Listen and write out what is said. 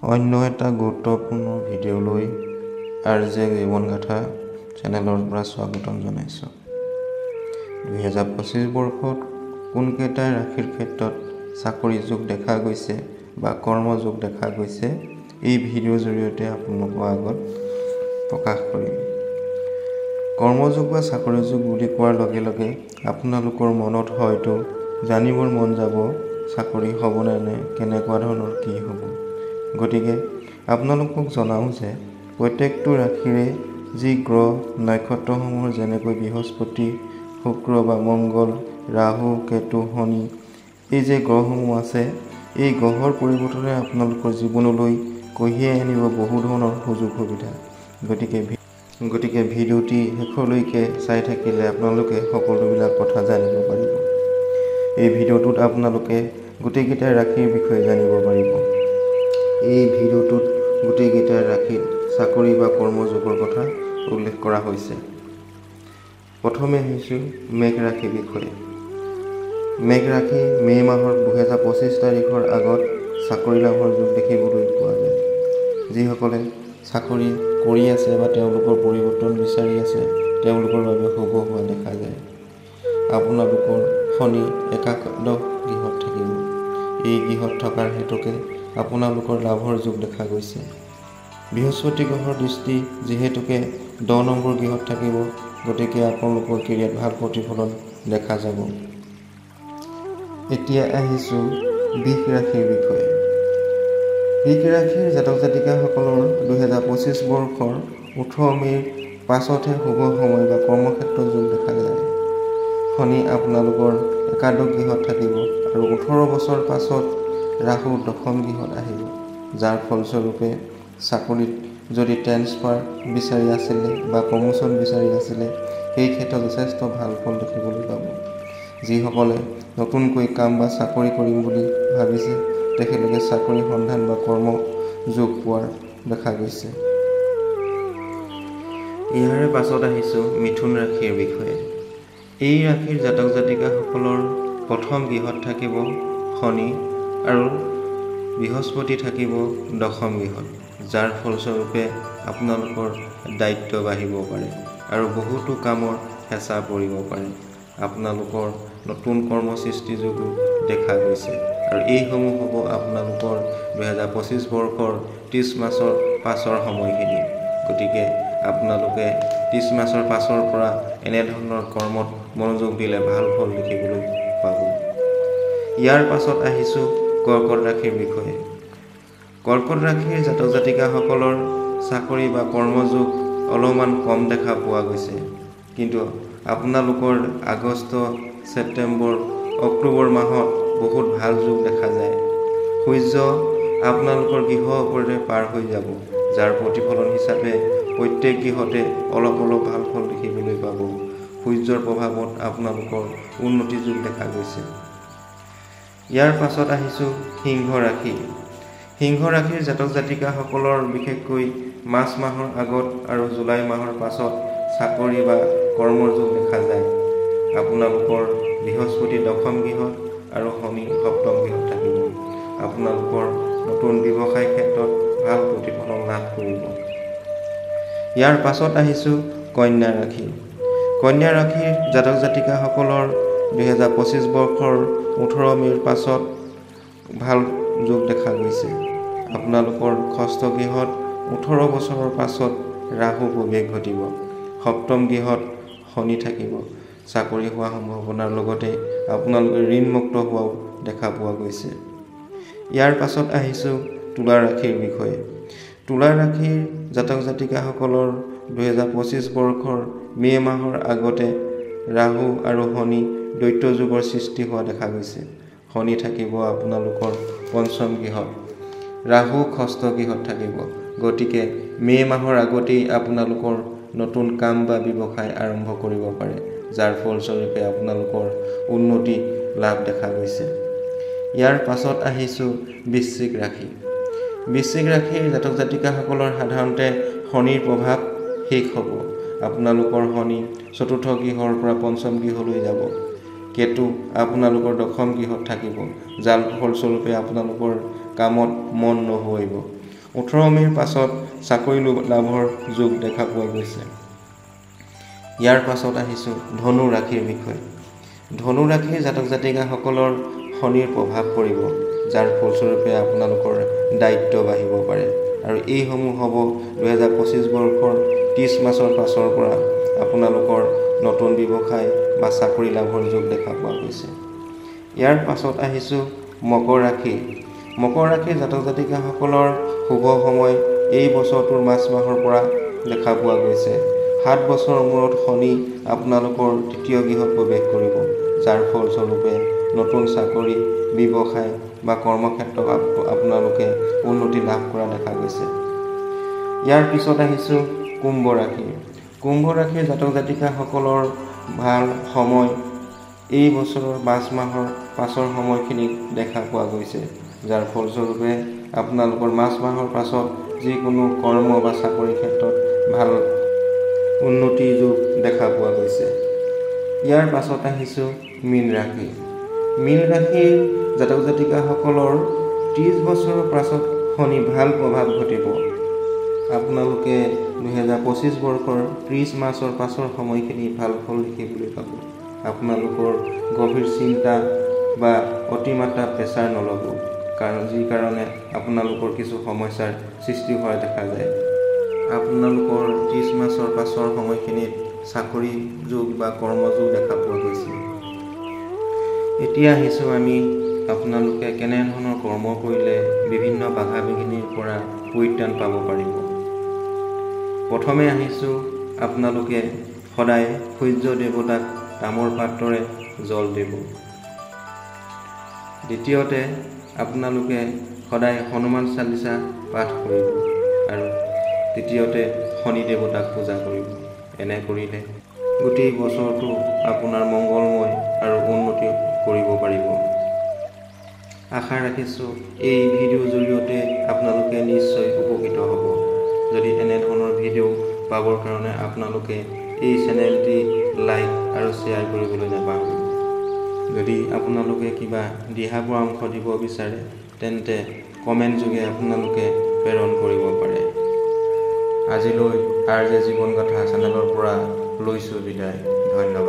অন্য এটা গুৰুত্বপূৰ্ণ ভিডিঅ'লৈ RJ জীৱনগাথা চেনেলৰ পৰা স্বাগতম জনাইছোঁ। 2025 বৰ্ষত কোনকেইটা ৰাশিৰ ক্ষেত্ৰত চাকৰি যোগ দেখা গৈছে বা কৰ্মযোগ দেখা গৈছে এই ভিডিঅ'ৰ জৰিয়তে আপোনালোকৰ আগত প্ৰকাশ কৰিম। কৰ্মযোগ বা চাকৰি যোগ বুলি কোৱাৰ লগে লগে আপোনালোকৰ মনত হয়তো জানিবৰ মন যাব চাকৰি হ'বনে নে কেনেকুৱা ধৰণৰ কি হ'ব। গতিকে আপোনালোকক জনাওঁ যে প্ৰত্যেকটো ৰাশিৰে যি গ্ৰহ নক্ষত্ৰসমূহৰ যেনেকৈ বৃহস্পতি, শুক্ৰ বা মংগল, ৰাহু, কেতু, শনি এই যে গ্ৰহসমূহ আছে এই গ্ৰহৰ পৰিৱৰ্তনে আপোনালোকৰ জীৱনলৈ কঢ়িয়াই আনিব বহু ধৰণৰ সুযোগ সুবিধা। গতিকে ভিডিঅ'টি শেষলৈকে চাই থাকিলে আপোনালোকে সকলোবিলাক কথা জানিব পাৰিব। এই ভিডিঅ'টোত আপোনালোকে গোটেইকেইটা ৰাশিৰ বিষয়ে জানিব পাৰিব। এই ভিডিঅ'টোত গোটেইকেইটা ৰাশিৰ চাকৰি বা কৰ্মযোগৰ কথা উল্লেখ কৰা হৈছে। প্ৰথমে আহিছোঁ মেঘ ৰাশিৰ বিষয়ে। মেঘ ৰাশি মে' মাহৰ 2025 তাৰিখৰ আগত চাকৰি লাভৰ যোগ দেখিবলৈ পোৱা যায়। যিসকলে চাকৰি কৰি আছে বা তেওঁলোকৰ পৰিৱৰ্তন বিচাৰি আছে তেওঁলোকৰ বাবে শুভ হোৱা দেখা যায়। আপোনালোকৰ শনি একাদশ গৃহত থাকিব। এই গৃহত থকাৰ হেতুকে আপোনালোকৰ লাভৰ যোগ দেখা গৈছে। বৃহস্পতি গ্ৰহৰ দৃষ্টি যিহেতুকে 10 নম্বৰ গৃহত থাকিব গতিকে আপোনালোকৰ কেৰিয়াৰত ভাল প্ৰতিফলন দেখা যাব। এতিয়া আহিছোঁ বৃষ ৰাশিৰ বিষয়ে। বৃষ ৰাশিৰ জাতক জাতিকাসকলৰ 2025 বৰ্ষৰ 18 মে'ৰ পাছতহে শুভ সময় বা কৰ্মক্ষেত্ৰ যোগ দেখা যায়। শনি আপোনালোকৰ একাদশ গৃহত থাকিব আৰু 18 বছৰ পাছত ৰাহু দশম গৃহত আহিব, যাৰ ফলস্বৰূপে চাকৰিত যদি ট্ৰেন্সফাৰ বিচাৰি আছিলে বা প্ৰমোশ্যন বিচাৰি আছিলে সেই ক্ষেত্ৰত যথেষ্ট ভাল ফল দেখিবলৈ পাব। যিসকলে নতুনকৈ কাম বা চাকৰি কৰিম বুলি ভাবিছে তেখেতলোকে চাকৰি সন্ধান বা কৰ্ম যোগ পোৱাৰ দেখা গৈছে। ইয়াৰে পাছত আহিছোঁ মিথুন ৰাশিৰ বিষয়ে। এই ৰাশিৰ জাতক জাতিকাসকলৰ প্ৰথম গৃহত থাকিব শনি আৰু বৃহস্পতি থাকিব দশম গৃহত, যাৰ ফলস্বৰূপে আপোনালোকৰ দায়িত্ব বাঢ়িব পাৰে আৰু বহুতো কামৰ হেঁচা পৰিব পাৰে। আপোনালোকৰ নতুন কৰ্ম সৃষ্টি যোগো দেখা গৈছে আৰু এইসমূহ হ'ব আপোনালোকৰ 2025 বৰ্ষৰ 30 মাৰ্চৰ পাছৰ সময়খিনি। গতিকে আপোনালোকে 30 মাৰ্চৰ পাছৰ পৰা এনেধৰণৰ কৰ্মত মনোযোগ দিলে ভাল ফল দেখিবলৈ পাব। ইয়াৰ পাছত আহিছোঁ কৰ্কট ৰাশিৰ বিষয়ে। কৰ্কট ৰাশিৰ জাতক জাতিকাসকলৰ চাকৰি বা কৰ্মযোগ অলপমান কম দেখা পোৱা গৈছে, কিন্তু আপোনালোকৰ আগষ্ট, ছেপ্টেম্বৰ, অক্টোবৰ মাহত বহুত ভাল যোগ দেখা যায়। সূৰ্য আপোনালোকৰ গৃহৰ ওপৰেৰে পাৰ হৈ যাব, যাৰ প্ৰতিফলন হিচাপে প্ৰত্যেক গৃহতে অলপ ভাল ফল দেখিবলৈ পাব। সূৰ্যৰ প্ৰভাৱত আপোনালোকৰ উন্নতি যোগ দেখা গৈছে। ইয়াৰ পাছত আহিছোঁ সিংহ ৰাশি। সিংহ ৰাশিৰ জাতক জাতিকাসকলৰ বিশেষকৈ মাৰ্চ মাহৰ আগত আৰু জুলাই মাহৰ পাছত চাকৰি বা কৰ্মৰ যোগ দেখা যায়। আপোনালোকৰ বৃহস্পতি দশম গৃহত আৰু শনি সপ্তম গৃহত থাকিব। আপোনালোকৰ নতুন ব্যৱসায় ক্ষেত্ৰত ভাল প্ৰতিফলন লাভ কৰিব। ইয়াৰ পাছত আহিছোঁ কন্যা ৰাশি। কন্যা ৰাশিৰ জাতক জাতিকাসকলৰ 2025 বৰ্ষৰ 18 মে'ৰ পাছত ভাল যোগ দেখা গৈছে। আপোনালোকৰ ষষ্ঠ গৃহত 18 বছৰৰ পাছত ৰাহু প্ৰৱেশ ঘটিব। সপ্তম গৃহত শনি থাকিব। চাকৰি হোৱা সম্ভাৱনাৰ লগতে আপোনালোকে ঋণমুক্ত হোৱাও দেখা পোৱা গৈছে। ইয়াৰ পাছত আহিছোঁ তুলা ৰাশিৰ বিষয়ে। তুলা ৰাশিৰ জাতক জাতিকাসকলৰ 2025 বৰ্ষৰ মে' মাহৰ আগতে ৰাহু আৰু শনি দ্বৈত যুগৰ সৃষ্টি হোৱা দেখা গৈছে। শনি থাকিব আপোনালোকৰ পঞ্চম গৃহত, ৰাহু ষষ্ঠ গৃহত থাকিব। গতিকে মে' মাহৰ আগতেই আপোনালোকৰ নতুন কাম বা ব্যৱসায় আৰম্ভ কৰিব পাৰে, যাৰ ফলস্বৰূপে আপোনালোকৰ উন্নতি লাভ দেখা গৈছে। ইয়াৰ পাছত আহিছোঁ বৃশ্চিক ৰাশি। বৃশ্চিক ৰাশিৰ জাতক জাতিকাসকলৰ সাধাৰণতে শনিৰ প্ৰভাৱ শেষ হ'ব। আপোনালোকৰ শনি চতুৰ্থ গৃহৰ পৰা পঞ্চম গৃহলৈ যাব। কেতু আপোনালোকৰ দশম গৃহত থাকিব, যাৰ ফলস্বৰূপে আপোনালোকৰ কামত মন নবহিব। 18 মে'ৰ পাছত চাকৰি লাভৰ যোগ দেখা পোৱা গৈছে। ইয়াৰ পাছত আহিছোঁ ধনু ৰাশিৰ বিষয়ে। ধনু ৰাশিৰ জাতক জাতিকাসকলৰ শনিৰ প্ৰভাৱ পৰিব, যাৰ ফলস্বৰূপে আপোনালোকৰ দায়িত্ব বাঢ়িব পাৰে আৰু এইসমূহ হ'ব 2025 বৰ্ষৰ 30 মাৰ্চৰ পাছৰ পৰা আপোনালোকৰ নতুন ব্যৱসায় বা চাকৰি লাভৰ যোগ দেখা পোৱা গৈছে। ইয়াৰ পাছত আহিছোঁ মকৰ ৰাশি। মকৰ ৰাশিৰ জাতক জাতিকাসকলৰ শুভ সময় এই বছৰটোৰ মাৰ্চ মাহৰ পৰা দেখা পোৱা গৈছে। 7 বছৰৰ মূৰত শনি আপোনালোকৰ তৃতীয় গৃহত প্ৰৱেশ কৰিব, যাৰ ফলস্বৰূপে নতুন চাকৰি, ব্যৱসায় বা কৰ্মক্ষেত্ৰত আপোনালোকে উন্নতি লাভ কৰা দেখা গৈছে। ইয়াৰ পিছত আহিছোঁ কুম্ভ ৰাশি। কুম্ভ ৰাশিৰ জাতক জাতিকাসকলৰ ভাল সময় এই বছৰৰ মাৰ্চ মাহৰ পাছৰ সময়খিনিত দেখা পোৱা গৈছে, যাৰ ফলস্বৰূপে আপোনালোকৰ মাৰ্চ মাহৰ পাছত যিকোনো কৰ্ম বা চাকৰি ক্ষেত্ৰত ভাল উন্নতিৰ যোগ দেখা পোৱা গৈছে। ইয়াৰ পাছত আহিছোঁ মীন ৰাশি। মীন ৰাশিৰ জাতক জাতিকাসকলৰ 30 বছৰৰ পাছত শনি ভাল প্ৰভাৱ ঘটিব। আপোনালোকে 2025 বৰ্ষৰ 30 মাৰ্চৰ পাছৰ সময়খিনি ভাল ফল দেখিবলৈ পাব। আপোনালোকৰ গভীৰ চিন্তা বা অতিমাত্ৰা প্ৰেছাৰ নল'ব, যি কাৰণে আপোনালোকৰ কিছু সমস্যাৰ সৃষ্টি হোৱা দেখা যায়। আপোনালোকৰ 30 মাৰ্চৰ পাছৰ সময়খিনিত চাকৰি যোগ বা কৰ্মযোগ দেখা পোৱা গৈছে। এতিয়া আহিছোঁ আমি আপোনালোকে কেনেধৰণৰ কৰ্ম কৰিলে বিভিন্ন বাধা বিঘিনিৰ পৰা পৰিত্ৰাণ পাব পাৰিব। প্ৰথমে আহিছোঁ আপোনালোকে সদায় সূৰ্য দেৱতাক তামৰ পাত্ৰৰে জল দিব। দ্বিতীয়তে আপোনালোকে সদায় হনুমান চালিচা পাঠ কৰিব আৰু তৃতীয়তে শনি দেৱতাক পূজা কৰিব। এনে কৰিলে গোটেই বছৰটো আপোনাৰ মংগলময় আৰু উন্নতি কৰিব পাৰিব। আশা ৰাখিছোঁ এই ভিডিঅ'ৰ জৰিয়তে আপোনালোকে নিশ্চয় উপকৃত হ'ব। যদি এনেধৰণৰ ভিডিঅ' পাবৰ কাৰণে আপোনালোকে এই চেনেলটি লাইক আৰু শ্বেয়াৰ কৰিবলৈ নাপাহৰিব। যদি আপোনালোকে কিবা দিহা পৰামৰ্শ দিব বিচাৰে তেন্তে কমেণ্ট যোগে আপোনালোকে প্ৰেৰণ কৰিব পাৰে। আজিলৈ RJ জীৱন গাথা চেনেলৰ পৰা লৈছোঁ বিদায়। ধন্যবাদ।